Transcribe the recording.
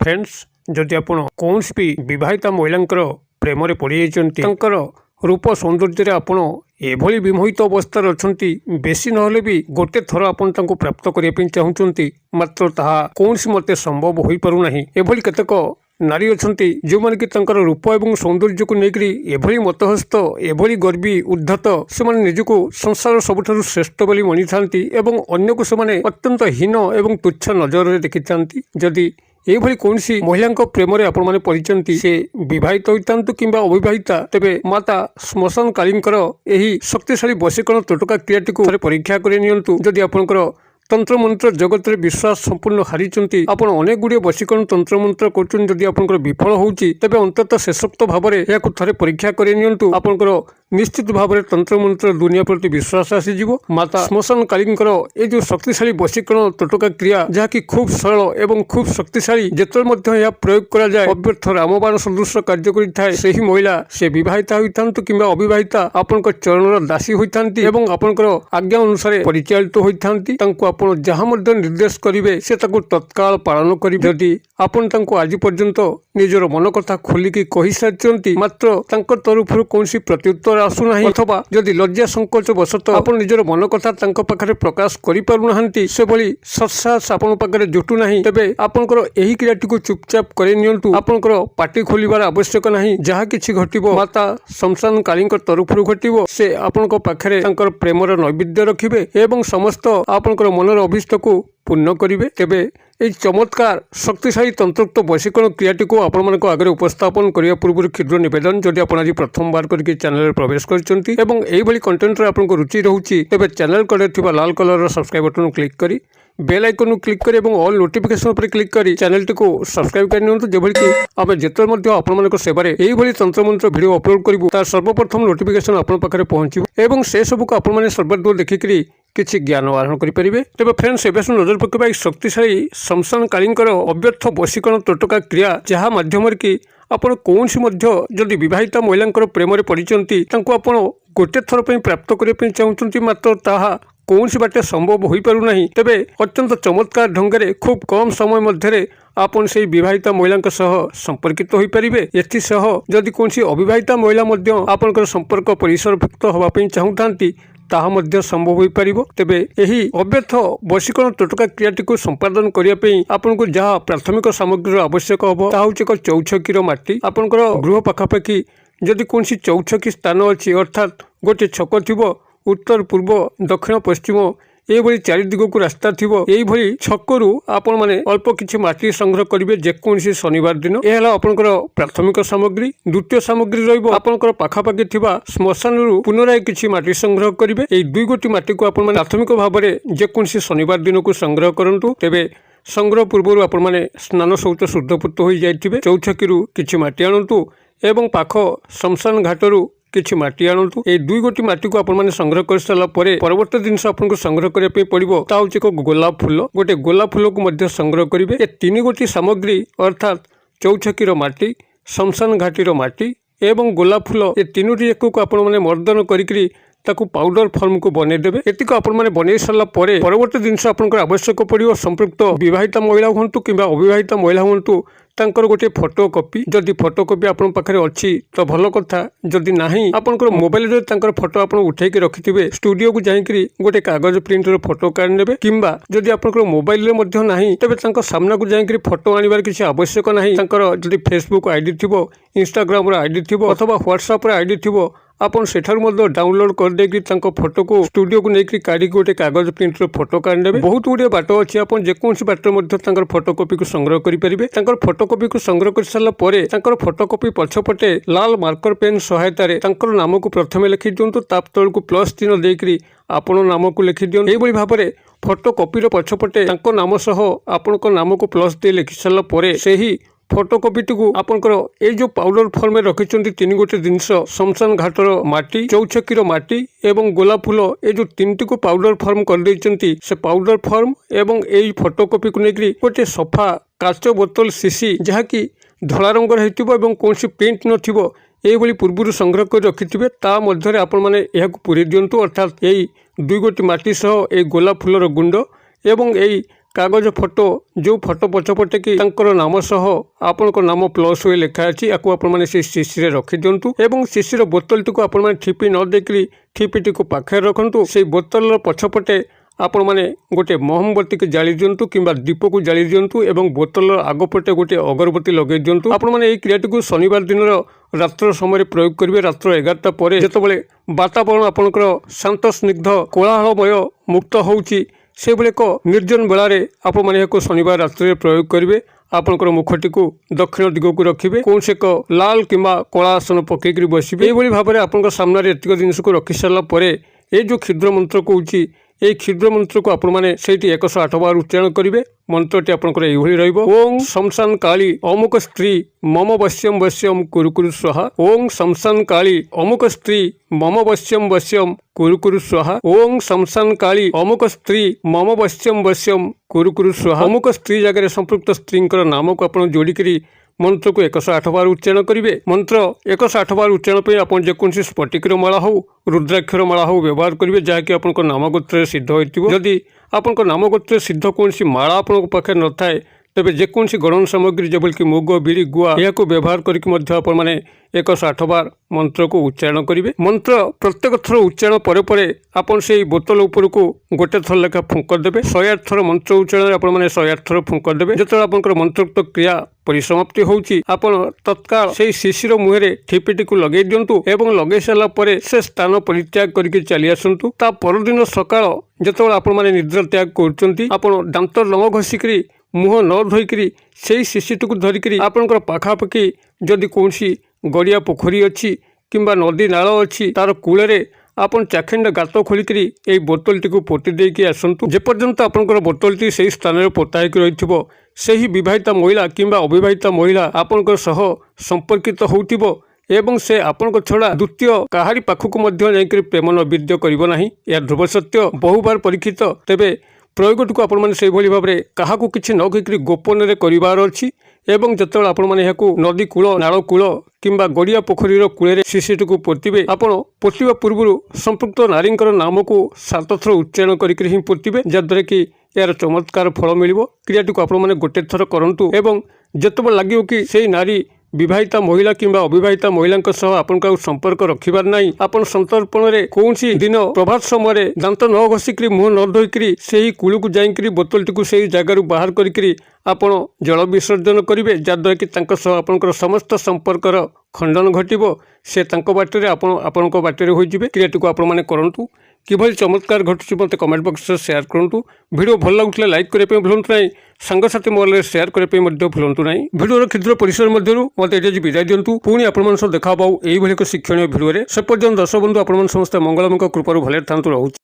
Friends जदि आपण कौन भी विवाहिता महिला प्रेम पड़ जाकर रूप सौंदर्य आपण एभली विमोहित अवस्था अच्छा बेसी नहले भी गोटे थर आपण प्राप्त करने चाहूँगी मात्र ताहा कौन मते संभव हो पारना एभली केतेक नारी अच्छा जो मैंने कि रूप और सौंदर्य को लेकर एभली मतहस्त एभली गर्वी उद्धत से निजको संसार सबुठ श्रेष्ठ बोली मनी था अन्य को से अत्यंत हीन एवं तुच्छ नजर देखी था जदि एभली कौन सी महिला प्रेम आपण मैंने पड़ते से बहित होता कि अविवाहिता तेरे माता श्मशान कालींकर यही शक्तिशाली वशीकरण तोटका क्रियाटी को परीक्षा करनी जदि आपंकर तंत्र मंत्र जगत में विश्वास संपूर्ण हारी आपड़ अनेक गुड़े वशीकरण तंत्र मंत्र कर विफल होती तेज अंततः शेषोक्त भाव में यह थे परीक्षा करनी आपंकर निश्चित भाव में तंत्र मंत्र दुनिया प्रति विश्वास आसीज माता श्मशान कालींकर ये जो शक्तिशाली वशीकरण तोटका क्रिया जहाँकि खूब सरल एवं खूब शक्तिशाली जिते प्रयोग करा जाए अव्यर्थ रामबाण सदृश कार्य करी महिला से विवाहिता होता कि अविवाहिता आपण चरण दासी होता आपंकर आज्ञा अनुसार परिचालित होता आपण जहाँ निर्देश करेंगे से तत्काल पालन करेंगे जदि आपण आज पर्यंत निजर मन कथा खोलिकी कही सारी मात्र तरफ कौन प्रत्युत्तर आसुना अथवा जदि लज्जा संकोच वशत आप निजर मन कथा पाखे प्रकाश करें से भली सत्साहस आपण पाखे जुटुना तेरे आपंकर यही क्रियाटी को चुपचाप कर आपंकर पाटी खोलिबार आवश्यक नहीं जहाँ किसी घटव माता श्मशान काली तरफ घटव से आपण पाखे प्रेमर नैवेद्य रखिए एवं समस्त आपंकर मनर अभीष्ट को पूर्ण करेंगे तेरे ये चमत्कार शक्तिशाली तंत्रोक्त वशीकरण क्रियाटी को आपण आगे उपस्थापन करने पूर्व क्षुद्र नवेदन जदि आप आज प्रथम बार करके चैनल प्रवेश कर कंटेंट आपको रुचि रोचे तेज चैनल कड़े लाल कलर सब्सक्राइब बटन क्लिक कर बेल आइकन क्लिक कर ऑल नोटिफिकेशन पर क्लिक कर चैनल को सब्सक्राइब कर जो कि आम जिते आपण सेवार यही तंत्र मंत्र वीडियो अपलोड करूँ तार सर्वप्रथम नोटिफिकेशन आपण पाखे पहुँचो से सबको आपण सर्वदूर देखिकी किसी ज्ञान आहरण करेंगे तेज फ्रेंड्स एवं नजर पकड़ा शक्तिशाली श्मशान कालींकर अव्यर्थ वशीकरण तोटका क्रिया जहाँ मध्यम कि आपण कौन जदि विवाहिता महिला प्रेम पड़ते आप गोटे थर प्राप्त करने चाहूँगी मात्र ताहा कौन सी बाटे संभव हो पारना तेरे अत्यंत चमत्कार ढंग खूब कम समय मध्य आपन से विवाहिता महिला संपर्कित हो पारे एसह जदि कौन अविवाहिता महिला आपंकर संपर्क परिसरभुक्त होगापी चाहूता ताहा मध्य संभव हो पार तेरे यही अव्यर्थ वशीकरण तोटका क्रियाटी को संपादन करने आपको जहाँ प्राथमिक सामग्री आवश्यक हम ता हूँ एक चौछकीर माटी आपंकर गृह पाखापाखि जदि कौन चौछकी स्थान अच्छी अर्थात गोटे छक थी उत्तर पूर्व दक्षिण पश्चिम ये चारि दिग को रास्ता थी यही छकरू आपण मैंने अल्प किसी माटी संग्रह करेंगे जेकोसी शनिवार दिन यह आपंकर प्राथमिक सामग्री द्वितीय सामग्री रहा पाखापाखि श्मशान पुनराय किसी माटी संग्रह करेंगे यही दुई गोटी माटी को आप प्राथमिक भाव में जेकोसी शनिवार दिन को संग्रह करूँ तेरे संग्रह पूर्व आपण मैंने स्नान सहित शुद्धपूत हो जाइए चौछकी किसी माटी आणतु एवं पाख श्मशान घाटरू किसी माटी आणतु ये दुई गोटी माटी को आपण संग्रह कर सारा परवर्ती जिनस आपको संग्रह करने पड़ो ता हूँ एक गोलाप फूल गोटे गोलाप फूल को संग्रह करेंगे ये तीन गोटी सामग्री अर्थात चौछकीर माटी श्मशान घाटीर माटी एवं गोलाप फूल ये तीनोटी एक को आपण मर्दन करी पाउडर फॉर्म को बनईदेवे एतिक आपण बनई सारा परवर्ती जिनस आपंकर आवश्यक पड़ो संपृक्त विवाहिता महिला हूँ कि अविवाहिता महिला हूँ तांकर गोटे फोटो कॉपी जदि फोटो कॉपी आपन पाखरे अच्छी तो भल कथा जदि नाही आपनकर मोबाइल रे तांकर फोटो आपन उठे के रखिथिबे स्टूडियो को जाईकरी गोटे कागज प्रिंट रो फोटो काढ नेबे किंबा जदि आपनकर मोबाइल रे मध्य नाही तबे तांकर सामना को जाईकरी फोटो आनिबार किसी आवश्यक नाही तांकर जदि फेसबुक आईडी थिबो इंस्टाग्राम रो आईडी थिबो अथवा व्हाट्सएप रो आईडी थिबो आपन सेठार मध्य डाउनलोड कर देकी तांको फोटो को स्टूडियो को लेकर काढ़ी गोटे कागज प्रिंट रो फोटो काढ नेबे बहुत गुडे बाट अछि आपन जेकोसी बाट मध्य तांकर फोटो कॉपी को संग्रह करि परिबे तांकर फोटो कॉपी को संग्रह कर सारा परे तांकर फोटो कॉपी पछपटे लाल मार्कर पेन सहायता रे तांकर नाम को प्रथमे लिखि दियंतु ताप तळ को प्लस चिन्ह देकरी आपण नाम को लिखि दियंतु एई बळी भाबरे फोटो कॉपी रो पछपटे तांको नाम सह आपनको नाम को प्लस दे लिखि सारा परे सेही फोटोकॉपी टी आपंकर ये जो पाउडर फॉर्म में रखिंट तीन गोटे जिनस श्मशान घाटर माटी चौछकीर माटी एवं गोलाप फूल ये जो तीन टी को पाउडर फॉर्म कर देइचंती से पाउडर फॉर्म एवं यही फोटोकॉपी को लेकर गोटे सफा काच बोतल सीसी जहाँकि धला रंगर होती कौन प्रिंट नथिबो ये पूर्व संग्रह कर रखिथे ता मध्य आपण मैंने यह पूरी दिंतु अर्थात यही दुई गोटी माटी सह ये गोलाप फूलर गुंड एवं यही कागज फोटो जो फोटो पछपटे कि तांकर नाम सह आपनकर नाम प्लस हुए लिखा अछि याकू आपण माने से शीशी रे रखि दियंतु एवं शीशी रो बोतल टिको आपण माने ठिपी न देखि ठिपीटी को पाखे रखंतु। से बोतल रो पछपटे आपण माने गोटे मोहमबत्ती के जाली दियंतु किंबा दीप को जाली दियंतु एवं बोतल आगपटे गोटे अगरबत्ती लगे दियंतु। आपण माने एई क्रियाटी को शनिवार दिन रात्र समय प्रयोग करिवे। रात्र 11टा परे जेतबेले वातावरण आपनकर शांत स्निग्ध कोलाहलमय मुक्त होउची से बेले एक निर्जन बेलारे आपण माने एको शनिवार रात्रि प्रयोग करिवे। आपनकर मुखटी को दक्षिण दिग को रखिबे। कौन से एक लाल किंबा कला आसन पकेकरी बसिबे। एभली भाबरे आपनकर सामने एतिक जिनिस को रखि सारला परे ए जो क्षुद्र मंत्र कहूची এই ক্ষুদ্র মন্ত্রକୁ ଆପଣମାନେ ସେଇଠି 108 বার উচ্চারণ କରିବେ। মন্ত্রটি ଆପଣଙ୍କର এইଭଳି ରହିବ ଓଂ ଶମଶାନ କାଳୀ ଅମୁକ ସ୍ତ୍ରୀ ମମ ବଶ୍ୟମ ବଶ୍ୟମ କୁରୁ କୁରୁ ସ୍ୱାହା। ଓଂ ଶମଶାନ କାଳୀ ଅମୁକ ସ୍ତ୍ରୀ ମମ ବଶ୍ୟମ ବଶ୍ୟମ କୁରୁ କୁରୁ ସ୍ୱାହା। ଓଂ ଶମଶାନ କାଳୀ ଅମୁକ ସ୍ତ୍ରୀ ମମ ବଶ୍ୟମ ବଶ୍ୟମ କୁରୁ କୁରୁ ସ୍ୱାହା। ଅମୁକ ସ୍ତ୍ରୀ ଜାଗାରେ ସମ୍ପୃକ୍ତ ସ୍ତ୍ରୀଙ୍କର ନାମକୁ ଆପଣ ଯୋଡ଼ିକରି मंत्र को 108 बार उच्चारण करेंगे। मंत्र 108 बार उच्चारण पर आप जेकोसी स्फटिकर माला हो रुद्राक्षर माला हो व्यवहार करेंगे जहाँकि आप नाम गोत्र सिद्ध होती। आपण नाम गोत्र सिद्ध कौन माला आप पाखे न थाए तेज जेकोसी गणन सामग्री जबकि मुग बिड़ी गुआ यह व्यवहार करके 108 बार मंत्र को उच्चारण करेंगे। मंत्र प्रत्येक थर उच्चारण पर आपन से बोतल उपर को गोटे थर लेखा फुंक देवे। 108 थर मंत्र उच्चारण आपने 108 थर फुंक देवे। जो आप मंत्रोक्त क्रिया परिसमाप्ति होउची आपण तत्काल से शिशिर मुहरे ठिपीटी को लगे दियंतु एवं लगे सारा पर से स्थान परित्याग करके चली आसतु। ता परदिन सकाळ जेतबेले आपण माने निद्रा त्याग करचंती आपण दांत न घसिकरी मुह न धोईकरी से शिशिटी को धरिकरी आपनकर पाखापाखि जदि कौनसी गड़िया पोखरी अच्छी किंबा नदी नाल अच्छी तार कूଳରେ आपन चाखिंड गात खोलिकी यही बोतलटी को पोति देकी आसतु। जेपर्यंत आपनकर बोतलटी से स्थान में पोता होकर रही से विवाहिता महिला किंबा अविवाहिता महिला आपनकर सह संपर्कित होउथिबो एवं से आपन छड़ा द्वितीय काहारी पाखक जाकर प्रेम नैवेद्य करिबो नाही। या ध्रुव सत्य बहुबार परीक्षित। तेबे प्रयोगटी को आपण से भाव में क्या किसी न कहीकि गोपन करार अच्छी एवं जिते आपण मैंने नदी कूल नाल कूल किंबा गड़िया पोखरीर कूल शिशिटी को पोतिबे। आपण पोतिबा पूर्व संपृक्त नारी नाम को 7 थर उच्चारण करके ही पोतिबे जहाँद्वारा कि यार चमत्कार फल मिल। क्रियाटी को आपण मैंने गोटे थर करंतु एवं जिते लगे कि से नारी विवाहिता महिला किंबा अविवाहिता महिला आपन संपर्क रखिबार नहीं। आपन संतर्पण में कौन दिन प्रभात समय दांत न घसिकी मुह न धोईकरी से ही कूल को जाइकरी बोतलटी को से जगार बाहर करी आपण जल विसर्जन करेंगे जहाँद्वारा कि आपनकर समस्त संपर्कर खंडन घटिबो। से बाटे आपण बाटे होइजिबे। क्रियाटी को आपण माने करंतु। किभली चमत्कार घटुची मत कमेंट बॉक्स में शेयर करूँ। वीडियो भल लगुले लाइक करने भूलु ना। सांगसाथी मोबाइल शेयर करने भूलु ना। वीडियो क्षुद्र परिसर मध्य मत ये विदाय दिंतु। पुणी आपण देखा पाऊ यही एक शिक्षणीय भिडियो से पर्यटन दर्शक बंधु आपण समस्त मंगलमय कृपार भले था रहूँ।